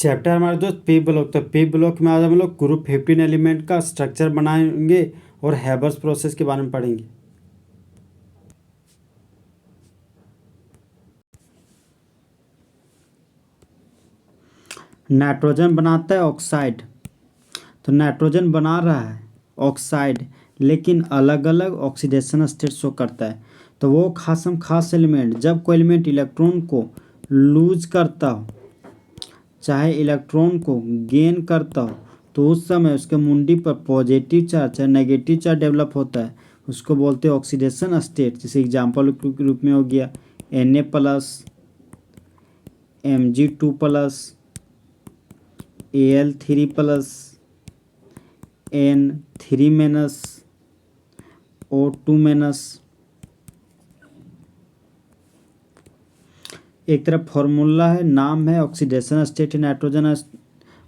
Chapter हमारे दोस्त P block. तो पी ब्लॉक में आज हम लोग ग्रुप 15 एलिमेंट का स्ट्रक्चर बनाएंगे और हैबर्स प्रोसेस के बारे में पढ़ेंगे। नाइट्रोजन बनाता है ऑक्साइड, तो नाइट्रोजन बना रहा है ऑक्साइड, लेकिन अलग अलग ऑक्सीडेशन स्टेट शो करता है। तो वो खास एलिमेंट, जब कोई एलिमेंट इलेक्ट्रॉन को लूज करता हो चाहे इलेक्ट्रॉन को गेन करता हो, तो उस समय उसके मुंडी पर पॉजिटिव चार्ज या नेगेटिव चार्ज डेवलप होता है, उसको बोलते हैं ऑक्सीडेशन स्टेट। जैसे एग्जांपल के रूप में हो गया Na+, Mg2+, Al3+, N3-, O2-। एक तरफ फॉर्मूला है, नाम है, ऑक्सीडेशन स्टेट नाइट्रोजन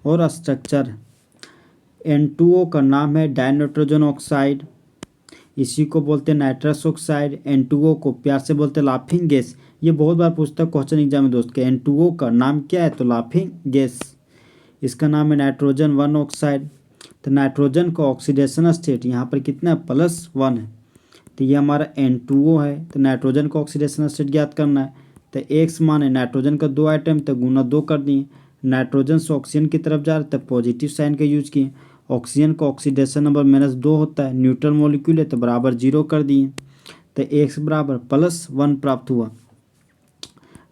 और स्ट्रक्चर। N2O का नाम है डाइनाइट्रोजन ऑक्साइड, इसी को बोलते हैं नाइट्रस ऑक्साइड। N2O को प्यार से बोलते हैं लाफिंग गैस। ये बहुत बार पूछता है क्वेश्चन एग्जाम में दोस्त के, N2O का नाम क्या है, तो लाफिंग गैस। इसका नाम है नाइट्रोजन 1 ऑक्साइड। तो नाइट्रोजन का ऑक्सीडेशन स्टेट यहाँ पर कितना है, +1 है। तो ये हमारा N2O है। तो नाइट्रोजन का ऑक्सीडेशन स्टेट ज्ञात करना है। तो X मान है नाइट्रोजन का 2 आइटम, तो गुना 2 कर दिए। नाइट्रोजन से ऑक्सीजन की तरफ जा रहा है, तो पॉजिटिव साइन का यूज किए। ऑक्सीजन का ऑक्सीडेशन नंबर -2 होता है, न्यूट्रल मॉलिक्यूल है, तो बराबर 0 कर दिए। तो X बराबर +1 प्राप्त हुआ।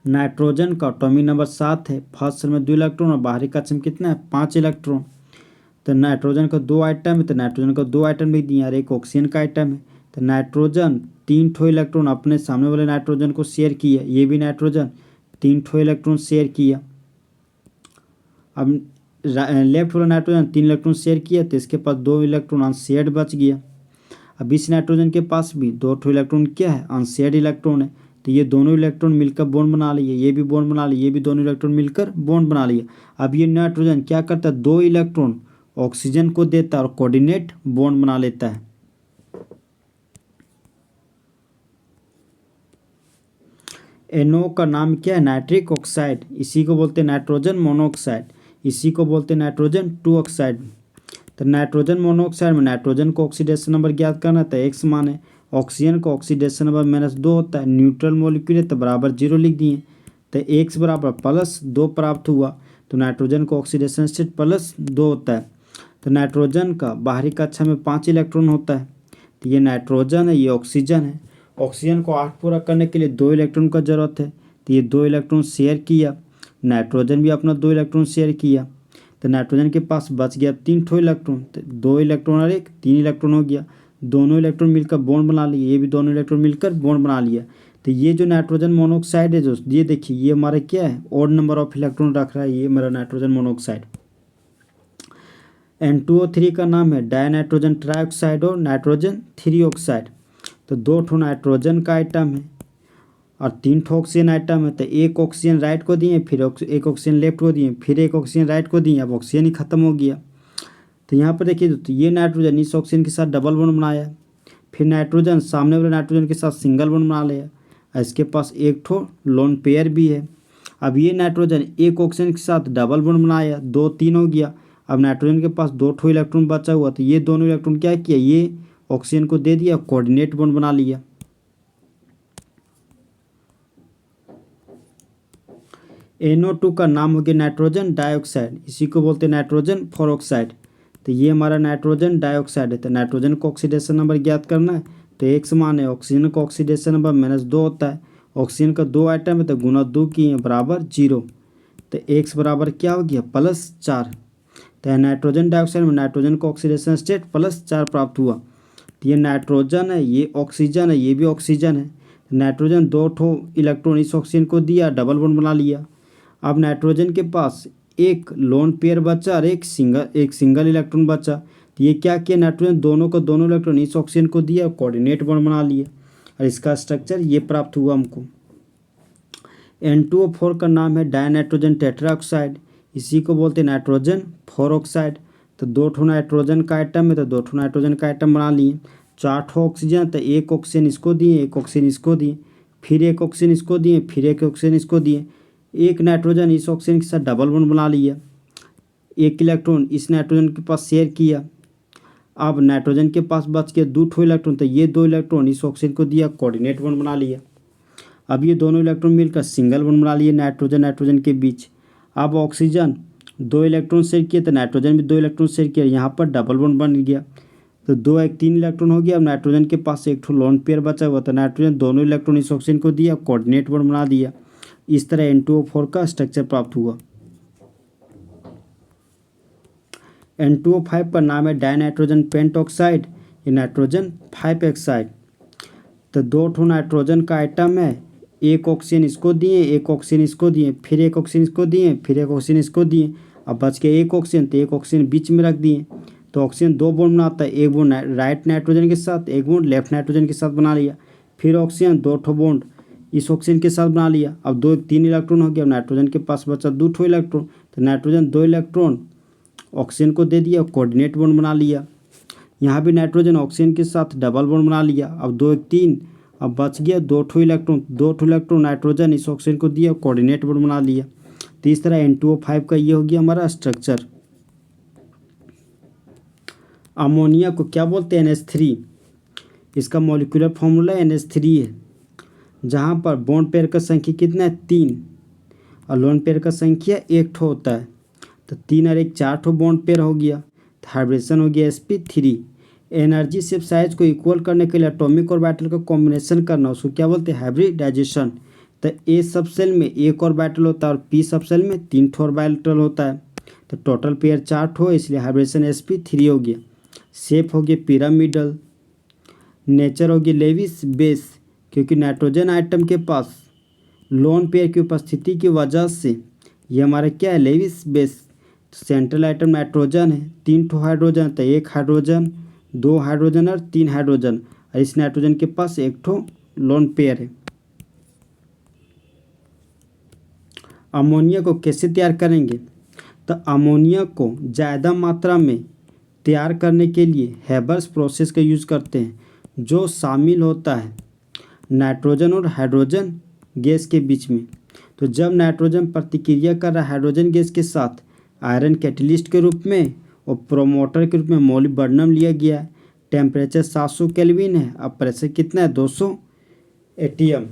नाइट्रोजन का एटॉमिक नंबर 7 है, फर्स्ट शेल में 2 इलेक्ट्रॉन और बाहरी कक्ष में कितना है, 5 इलेक्ट्रॉन। तो नाइट्रोजन का 2 आइटम है, तो नाइट्रोजन का 2 आइटम भी दिए और एक ऑक्सीजन का आइटम है। तो नाइट्रोजन 3 ठो इलेक्ट्रॉन अपने सामने वाले नाइट्रोजन को शेयर किया, ये भी नाइट्रोजन 3 ठो इलेक्ट्रॉन शेयर किया। अब लेफ्ट वाला नाइट्रोजन 3 इलेक्ट्रॉन शेयर किया, तो इसके पास 2 इलेक्ट्रॉन अनशेयर्ड बच गया। अब इस नाइट्रोजन के पास भी 2 ठो इलेक्ट्रॉन क्या है, अनशेयर्ड इलेक्ट्रॉन है। तो ये दोनों इलेक्ट्रॉन मिलकर बॉन्ड बना लिए, ये भी बॉन्ड बना लिए, ये भी दोनों इलेक्ट्रॉन मिलकर बॉन्ड बना लिए। अब ये नाइट्रोजन क्या करता है, 2 इलेक्ट्रॉन ऑक्सीजन को देता है और कोऑर्डिनेट बॉन्ड बना लेता है। NO का नाम क्या है, नाइट्रिक ऑक्साइड, इसी को बोलते हैं नाइट्रोजन मोनोऑक्साइड, इसी को बोलते हैं नाइट्रोजन 2 ऑक्साइड। तो नाइट्रोजन मोनोऑक्साइड में नाइट्रोजन को ऑक्सीडेशन नंबर ज्ञात करना था, X मान है। ऑक्सीजन का ऑक्सीडेशन नंबर -2 होता है, न्यूट्रल मॉलिक्यूल है, तो बराबर 0 लिख दिए। तो X बराबर +2 प्राप्त हुआ। तो नाइट्रोजन का ऑक्सीडेशन स्टेट +2 होता है। तो नाइट्रोजन का बाहरी कक्षा में 5 इलेक्ट्रॉन होता है। तो ये नाइट्रोजन है, ये ऑक्सीजन है। ऑक्सीजन को 8 पूरा करने के लिए 2 इलेक्ट्रॉन का जरूरत है, तो ये 2 इलेक्ट्रॉन शेयर किया। नाइट्रोजन भी अपना 2 इलेक्ट्रॉन शेयर किया। तो नाइट्रोजन के पास बच गया 3 ठो इलेक्ट्रॉन, तो 2 इलेक्ट्रॉन और 1 3 इलेक्ट्रॉन हो गया। दोनों इलेक्ट्रॉन मिलकर बॉन्ड बना लिए, ये भी दोनों इलेक्ट्रॉन मिलकर बॉन्ड बना लिया। तो ये जो नाइट्रोजन मोनोऑक्साइड है दोस्त, ये देखिए ये हमारा क्या है, ऑड नंबर ऑफ इलेक्ट्रॉन रख रहा है, ये मेरा नाइट्रोजन मोनोऑक्साइड। N2O3 का नाम है डाइनाइट्रोजन ट्राइऑक्साइड और नाइट्रोजन 3 ऑक्साइड। तो 2 ठो नाइट्रोजन का आइटम है और 3 ठो ऑक्सीजन आइटम है। तो एक ऑक्सीजन राइट को दिए, फिर एक ऑक्सीजन लेफ्ट को दिए, फिर एक ऑक्सीजन राइट को दिए, अब ऑक्सीजन ही खत्म हो गया। तो यहाँ पर देखिए तो ये नाइट्रोजन इस ऑक्सीजन के साथ डबल बॉन्ड बनाया, फिर नाइट्रोजन सामने वाले नाइट्रोजन के साथ सिंगल बॉन्ड बना लिया। इसके पास एक ठो लोन पेयर भी है। अब ये नाइट्रोजन एक ऑक्सीजन के साथ डबल बॉन्ड बनाया, 2 3 हो गया। अब नाइट्रोजन के पास 2 ठो इलेक्ट्रॉन बचा हुआ, तो ये दोनों इलेक्ट्रॉन क्या किया, ये ऑक्सीजन को दे दिया, कोऑर्डिनेट बॉन्ड बना लिया। NO2 का नाम हो गया नाइट्रोजन डाइऑक्साइड, इसी को बोलते हैं नाइट्रोजन 4 ऑक्साइड। तो ये हमारा नाइट्रोजन डाइऑक्साइड है। तो नाइट्रोजन को ऑक्सीडेशन नंबर ज्ञात करना है, तो X मान है। ऑक्सीजन का ऑक्सीडेशन नंबर -2 होता है, ऑक्सीजन का 2 आइटम है, तो गुना 2 किए बराबर 0। तो X बराबर क्या हो गया, +4। तो नाइट्रोजन डाइऑक्साइड में नाइट्रोजन का ऑक्सीडेशन स्टेट +4 प्राप्त हुआ। तो ये नाइट्रोजन है, ये ऑक्सीजन है, ये भी ऑक्सीजन है। नाइट्रोजन 2 ठो इलेक्ट्रॉन इस ऑक्सीजन को दिया, डबल बॉन्ड बना लिया। अब नाइट्रोजन के पास एक लोन पेयर बचा और एक सिंगल इलेक्ट्रॉन बचा। तो ये क्या किया, नाइट्रोजन दोनों को दोनों इलेक्ट्रॉन इस ऑक्सीजन को दिया, कोऑर्डिनेट बॉन्ड बना लिए और इसका स्ट्रक्चर ये प्राप्त हुआ हमको। N2O4 का नाम है डाइनाइट्रोजन टेट्राऑक्साइड, इसी को बोलते हैं नाइट्रोजन 4 ऑक्साइड। तो 2 ठो नाइट्रोजन का आइटम है, तो 2 ठो नाइट्रोजन का आइटम बना लिए। 4 ठो ऑक्सीजन, तो एक ऑक्सीजन इसको दिए, एक ऑक्सीजन इसको दिए, फिर एक ऑक्सीजन इसको दिए, फिर एक ऑक्सीजन इसको दिए। एक नाइट्रोजन इस ऑक्सीजन के साथ डबल बॉन्ड बना लिया। एक इलेक्ट्रॉन इस नाइट्रोजन के पास शेयर किया। अब नाइट्रोजन के पास बच के 2 इलेक्ट्रॉन, तो ये 2 इलेक्ट्रॉन इस ऑक्सीजन को दिया, कोऑर्डिनेट बॉन्ड बना लिया। अब ये दोनों इलेक्ट्रॉन मिलकर सिंगल बॉन्ड बना लिए नाइट्रोजन के बीच। अब ऑक्सीजन 2 इलेक्ट्रॉन शेयर किए तो नाइट्रोजन भी 2 इलेक्ट्रॉन शेयर किया, यहाँ पर डबल बॉन्ड बन गया, तो 2 1 3 इलेक्ट्रॉन हो गया। अब नाइट्रोजन के पास एक ठो लोन पेयर बचा हुआ, तो नाइट्रोजन दोनों इलेक्ट्रॉन इस ऑक्सीजन को दिया, कोऑर्डिनेट बॉन्ड बना दिया। इस तरह N2O4 का स्ट्रक्चर प्राप्त हुआ। N2O5 का नाम है डाइनाइट्रोजन पेंटऑक्साइड, ये नाइट्रोजन 5 ऑक्साइड। तो 2 ठो नाइट्रोजन का आइटम है, एक ऑक्सीजन इसको दिए, एक ऑक्सीजन इसको दिए, फिर एक ऑक्सीजन इसको दिए, फिर एक ऑक्सीजन इसको दिए। अब बच के एक ऑक्सीजन, तो एक ऑक्सीजन बीच में रख दिए, तो ऑक्सीजन 2 बॉन्ड बनाता है, एक बॉन्ड राइट नाइट्रोजन के साथ, एक बॉन्ड लेफ्ट नाइट्रोजन के साथ बना लिया। फिर ऑक्सीजन 2 ठो बॉन्ड इस ऑक्सीजन के साथ बना लिया। अब 2 1 3 इलेक्ट्रॉन हो गया। अब नाइट्रोजन के पास बचा 2 ठो इलेक्ट्रॉन, तो नाइट्रोजन 2 इलेक्ट्रॉन ऑक्सीजन को दे दिया, कोऑर्डिनेट बॉन्ड बना लिया। यहाँ भी नाइट्रोजन ऑक्सीजन के साथ डबल बॉन्ड बना लिया। अब 2 1 3, अब बच गया 2 ठो इलेक्ट्रॉन नाइट्रोजन इस ऑक्सीजन को दिया, कोऑर्डिनेट बॉन्ड बना लिया। तो इस तरह N2O5 का ये हो गया हमारा स्ट्रक्चर। अमोनिया को क्या बोलते हैं? NH3। इसका मॉलिक्यूलर फॉर्मूला NH3 है, जहाँ पर बॉन्ड पेयर का संख्या कितना है? 3, और लोन पेयर का संख्या 1 ठो होता है। तो 3 और 1 4 ठो बॉन्ड पेयर हो गया, तो हाइब्रिडेशन हो गया sp3। एनर्जी शिफ्ट साइज को इक्वल करने के लिए एटॉमिक ऑर्बिटल का कॉम्बिनेशन करना, उसको क्या बोलते हैं? हाइब्रिडाइजेशन। तो ए सब सेल में 1 ऑर्बिटल होता है और पी सब सेल में 3 ठो ऑर्बिटल होता है, तो टोटल पेयर 4 ठो, इसलिए हाइब्रिडेशन sp3 हो गया। शेप हो गया पिरामिडल। नेचर हो गया लेविस बेस, क्योंकि नाइट्रोजन आइटम के पास लोन पेयर की उपस्थिति की वजह से ये हमारा क्या है? Lewis base. Central atom nitrogen है, 3 ठो हाइड्रोजन, तो 1 हाइड्रोजन, 2 हाइड्रोजन और 3 हाइड्रोजन, और इस नाइट्रोजन के पास 1 ठो लोन पेयर है। अमोनिया को कैसे तैयार करेंगे? तो अमोनिया को ज़्यादा मात्रा में तैयार करने के लिए हेबर्स प्रोसेस का यूज़ करते हैं, जो शामिल होता है नाइट्रोजन और हाइड्रोजन गैस के बीच में। तो जब नाइट्रोजन प्रतिक्रिया कर रहा है हाइड्रोजन गैस के साथ, आयरन कैटलिस्ट के रूप में और प्रोमोटर के रूप में मोलिब्डेनम लिया गया है। टेम्परेचर 700 केल्विन है, अब प्रेशर कितना है? 200 atm,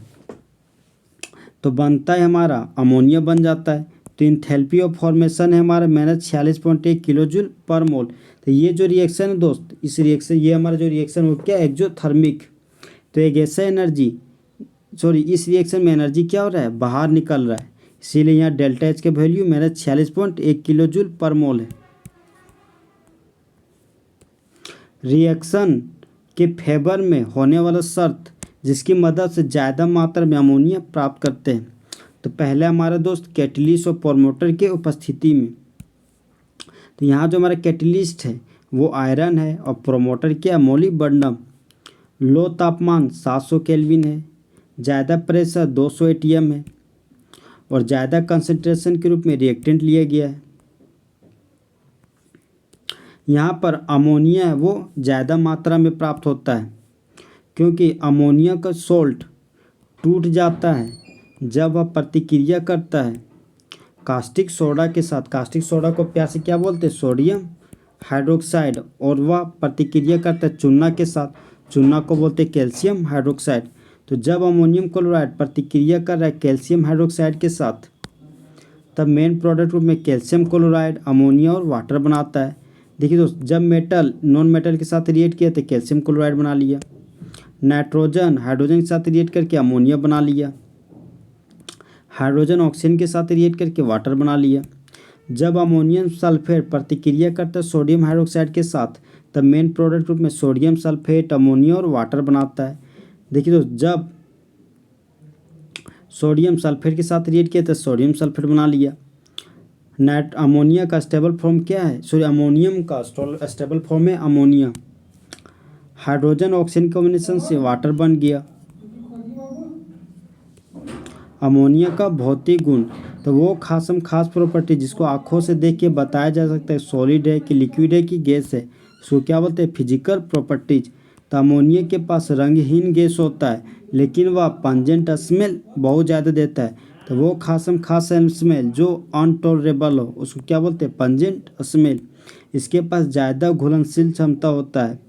तो बनता है हमारा अमोनिया बन जाता है। तो इंथैल्पी ऑफ फॉर्मेशन है हमारा -46.1 किलो जूल पर मोल। तो ये जो रिएक्शन है दोस्त, इस रिएक्शन, ये हमारा जो रिएक्शन हो क्या? एक्सोथर्मिक। तो एक ऐसा एनर्जी, इस रिएक्शन में एनर्जी क्या हो रहा है? बाहर निकल रहा है, इसीलिए यहाँ डेल्टा एच के वैल्यू -46.1 किलो जूल पर मोल है। रिएक्शन के फेवर में होने वाला शर्त जिसकी मदद से ज़्यादा मात्रा में अमोनिया प्राप्त करते हैं। तो पहले हमारा दोस्त कैटलिस्ट और प्रोमोटर के उपस्थिति में। तो यहाँ जो हमारा कैटलिस्ट है वो आयरन है और प्रोमोटर क्या? मोलिब्डेनम। लो तापमान 700 केल्विन है, ज़्यादा प्रेशर 200 atm है, और ज़्यादा कंसंट्रेशन के रूप में रिएक्टेंट लिया गया है। यहाँ पर अमोनिया है वो ज़्यादा मात्रा में प्राप्त होता है, क्योंकि अमोनिया का सोल्ट टूट जाता है जब वह प्रतिक्रिया करता है कास्टिक सोडा के साथ। कास्टिक सोडा को प्यार से क्या बोलते हैं? Sodium hydroxide. और वह प्रतिक्रिया करता है चूना के साथ, चूना को बोलते हैं कैल्शियम हाइड्रोक्साइड। तो जब अमोनियम क्लोराइड प्रतिक्रिया कर रहा है कैल्शियम हाइड्रोक्साइड के साथ, तब मेन प्रोडक्ट रूप में कैल्शियम क्लोराइड अमोनिया और वाटर बनाता है। देखिए दोस्त, जब मेटल नॉन मेटल के साथ रिएक्ट किया तो कैल्शियम क्लोराइड बना लिया, नाइट्रोजन हाइड्रोजन के साथ रिएक्ट करके अमोनिया बना लिया, हाइड्रोजन ऑक्सीजन के साथ रिएक्ट करके वाटर बना लिया। जब अमोनियम सल्फेट प्रतिक्रिया करता है सोडियम हाइड्रोक्साइड के साथ, तब मेन प्रोडक्ट रूप में सोडियम सल्फेट अमोनिया और वाटर बनाता है। देखिए दोस्त, जब सोडियम सल्फेट के साथ रिएक्ट किया तो सोडियम सल्फेट बना लिया। अमोनिया का स्टेबल फॉर्म क्या है? अमोनियम का स्टेबल फॉर्म है अमोनिया। हाइड्रोजन ऑक्सीजन कॉम्बिनेशन से वाटर बन गया। अमोनिया का भौतिक गुण, तो वो खास प्रॉपर्टी जिसको आँखों से देख के बताया जा सकता है सॉलिड है कि लिक्विड है कि गैस है, उसको क्या बोलते हैं? Physical properties. तो अमोनिया के पास रंगहीन गैस होता है, लेकिन वह पंजेंट स्मेल बहुत ज़्यादा देता है। तो वो खासम खास स्मेल जो अनटॉलरेबल हो उसको क्या बोलते हैं, पंजेंट स्मेल। इसके पास ज़्यादा घुलनशील क्षमता होता है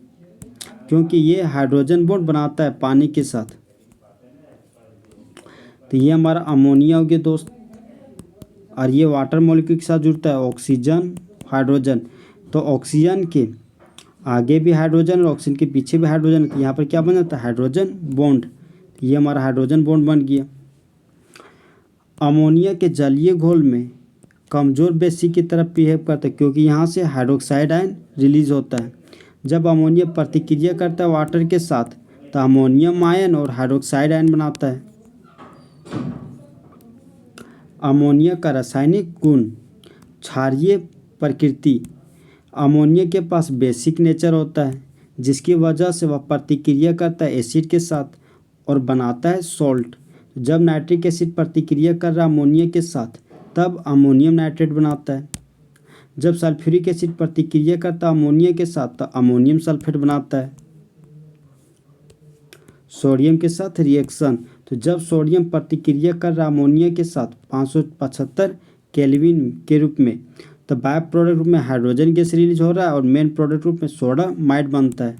क्योंकि ये हाइड्रोजन बॉन्ड बनाता है पानी के साथ। तो ये हमारा अमोनिया हो गया दोस्त, और ये वाटर मॉलिक्यूल के साथ जुड़ता है ऑक्सीजन हाइड्रोजन। तो ऑक्सीजन के आगे भी हाइड्रोजन और ऑक्सीजन के पीछे भी हाइड्रोजन, तो यहाँ पर क्या बन जाता है, हाइड्रोजन बॉन्ड। तो ये हमारा हाइड्रोजन बॉन्ड बन गया। अमोनिया के जलीय घोल में कमज़ोर बेसिक की तरफ बिहेव करता है क्योंकि यहाँ से हाइड्रोक्साइड आयन रिलीज होता है। जब अमोनिया प्रतिक्रिया करता है वाटर के साथ तो अमोनियम आयन और हाइड्रोक्साइड आयन बनाता है। अमोनिया का रासायनिक गुण क्षारीय प्रकृति। अमोनिया के पास बेसिक नेचर होता है जिसकी वजह से वह प्रतिक्रिया करता है एसिड के साथ और बनाता है सॉल्ट। जब नाइट्रिक एसिड प्रतिक्रिया कर रहा है अमोनिया के साथ तब अमोनियम नाइट्रेट बनाता है। जब सल्फ्यूरिक एसिड प्रतिक्रिया करता है अमोनिया के साथ तो अमोनियम सल्फेट बनाता है। सोडियम के साथ रिएक्शन, तो जब सोडियम प्रतिक्रिया कर रहा अमोनिया के साथ 575 केल्विन के रूप में, तो बाय प्रोडक्ट रूप में हाइड्रोजन गैस रिलीज हो रहा है और मेन प्रोडक्ट रूप में सोडा माइट बनता है।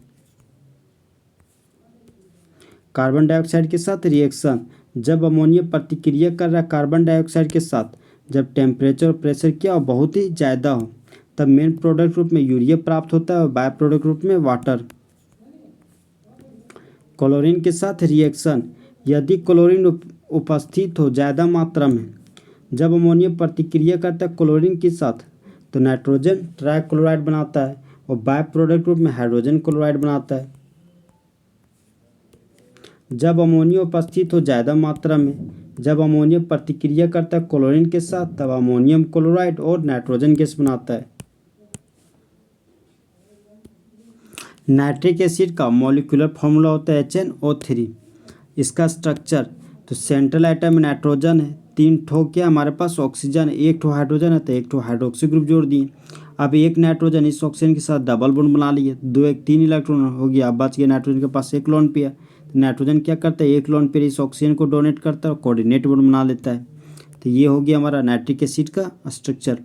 कार्बन डाइऑक्साइड के साथ रिएक्शन, जब अमोनिया प्रतिक्रिया कर रहा है कार्बन डाइऑक्साइड के साथ, जब टेम्परेचर और प्रेशर क्या हो बहुत ही ज़्यादा हो, तब मेन प्रोडक्ट रूप में यूरिया प्राप्त होता है और बाय प्रोडक्ट रूप में वाटर। क्लोरीन के साथ रिएक्शन, यदि क्लोरीन उपस्थित हो ज़्यादा मात्रा में, जब अमोनिया प्रतिक्रिया करता है क्लोरीन के साथ तो नाइट्रोजन ट्राइक्लोराइड बनाता है और बाय प्रोडक्ट रूप में हाइड्रोजन क्लोराइड बनाता है। जब अमोनिया उपस्थित हो ज़्यादा मात्रा में, जब अमोनिया प्रतिक्रिया करता है क्लोरीन के साथ तब अमोनियम क्लोराइड और नाइट्रोजन गैस बनाता है। नाइट्रिक एसिड का मॉलिक्यूलर फार्मूला होता है HNO3। इसका स्ट्रक्चर, तो सेंट्रल आइटम में नाइट्रोजन है, 3 ठो क्या हमारे पास ऑक्सीजन है, 1 ठो हाइड्रोजन है तो 1 ठो हाइड्रोक्सी ग्रुप जोड़ दिए। अब एक नाइट्रोजन इस ऑक्सीजन के साथ डबल बॉन्ड बना लिए, 2 1 3 इलेक्ट्रॉन हो गया। अब बच गया नाइट्रोजन के पास एक लोन पेयर। तो नाइट्रोजन क्या करता है, एक लोन पेयर इस ऑक्सीजन को डोनेट करता है और कोऑर्डिनेट बॉन्ड बना लेता है। तो ये हो गया हमारा नाइट्रिक एसिड का स्ट्रक्चर।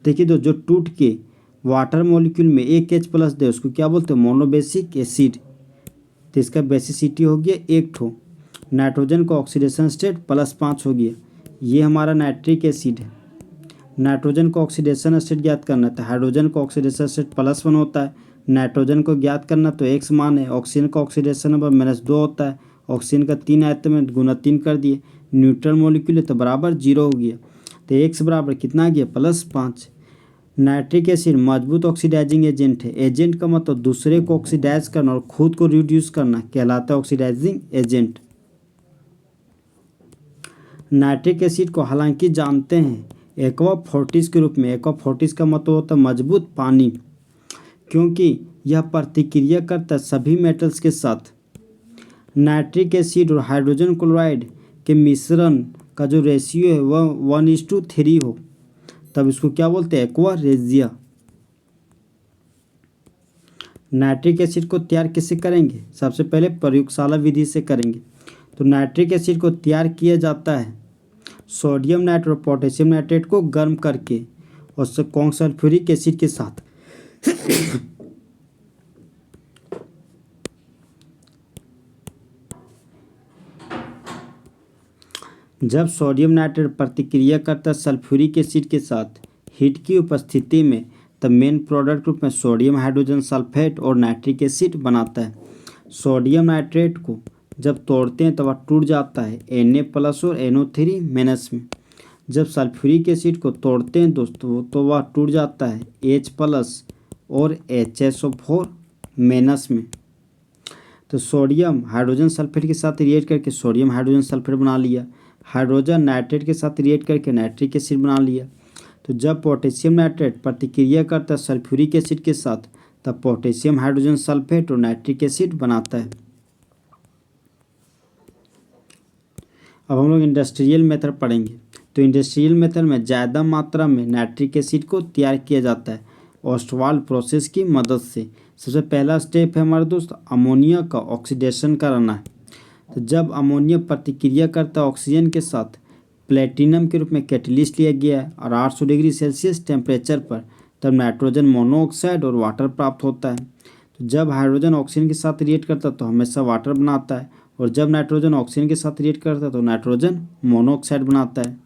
देखिए तो जो टूट के वाटर मॉलिक्यूल में एक H+ दे उसको क्या बोलते हैं, मोनोबेसिक एसिड। तो इसका बेसिसिटी हो गया 1 ठो। नाइट्रोजन का ऑक्सीडेशन स्टेट +5 हो गया। ये हमारा नाइट्रिक एसिड है। नाइट्रोजन का ऑक्सीडेशन स्टेट ज्ञात करना था, हाइड्रोजन का ऑक्सीडेशन स्टेट +1 होता है, नाइट्रोजन को ज्ञात करना तो x मान है, ऑक्सीजन का ऑक्सीडेशन नंबर -2 होता है, ऑक्सीजन का 3 आयतन में गुना 3 कर दिए, न्यूट्रल मॉलिक्यूल है तो बराबर 0 हो गया। तो x बराबर कितना गया, +5। नाइट्रिक एसिड मजबूत ऑक्सीडाइजिंग एजेंट है। एजेंट का मतलब दूसरे को ऑक्सीडाइज करना और खुद को रिड्यूस करना कहलाता है ऑक्सीडाइजिंग एजेंट। नाइट्रिक एसिड को हालांकि जानते हैं एक्वा फोर्टिस के रूप में। एक्वा फोर्टिस का मतलब होता है मजबूत पानी, क्योंकि यह प्रतिक्रिया करता है सभी मेटल्स के साथ। नाइट्रिक एसिड और हाइड्रोजन क्लोराइड के मिश्रण का जो रेशियो है वह 1:3 हो, तब इसको क्या बोलते हैं, एक्वा रेजिया। नाइट्रिक एसिड को तैयार कैसे करेंगे, सबसे पहले प्रयोगशाला विधि से करेंगे। तो नाइट्रिक एसिड को तैयार किया जाता है सोडियम नाइट्रेट और पोटेशियम नाइट्रेट को गर्म करके और सल्फ्यूरिक एसिड के साथ। जब सोडियम नाइट्रेट प्रतिक्रिया करता है सल्फ्यूरिक एसिड के साथ हीट की उपस्थिति में, तब मेन प्रोडक्ट रूप में सोडियम हाइड्रोजन सल्फेट और नाइट्रिक एसिड बनाता है। सोडियम नाइट्रेट को जब तोड़ते हैं तब वह टूट जाता है Na+ और NO3 माइनस में। जब सल्फ्यूरिक एसिड को तोड़ते हैं दोस्तों तो वह टूट जाता है H+ और HSO4 माइनस में। तो सोडियम हाइड्रोजन सल्फेट के साथ रिएक्ट करके सोडियम हाइड्रोजन सल्फेट बना लिया, हाइड्रोजन नाइट्रेट के साथ रिएक्ट करके नाइट्रिक एसिड बना लिया। तो जब पोटेशियम नाइट्रेट प्रतिक्रिया करता है सल्फ्यूरिक एसिड के साथ तब पोटेशियम हाइड्रोजन सल्फेट और नाइट्रिक एसिड बनाता है। अब हम लोग इंडस्ट्रियल मेथड पढ़ेंगे। तो इंडस्ट्रियल मेथड में ज़्यादा मात्रा में नाइट्रिक एसिड को तैयार किया जाता है ओस्टवाल्ड प्रोसेस की मदद से। सबसे पहला स्टेप है हमारे दोस्त अमोनिया का ऑक्सीडेशन कराना है। तो जब अमोनिया प्रतिक्रिया करता है ऑक्सीजन के साथ प्लेटिनम के रूप में कैटलिस्ट लिया गया है और 800 डिग्री सेल्सियस टेम्परेचर पर तब नाइट्रोजन मोनोऑक्साइड और वाटर प्राप्त होता है। तो जब हाइड्रोजन ऑक्सीजन के साथ रिएक्ट करता है तो हमेशा वाटर बनाता है, और जब नाइट्रोजन ऑक्सीजन के साथ रिएक्ट करता है तो नाइट्रोजन मोनोऑक्साइड बनाता है।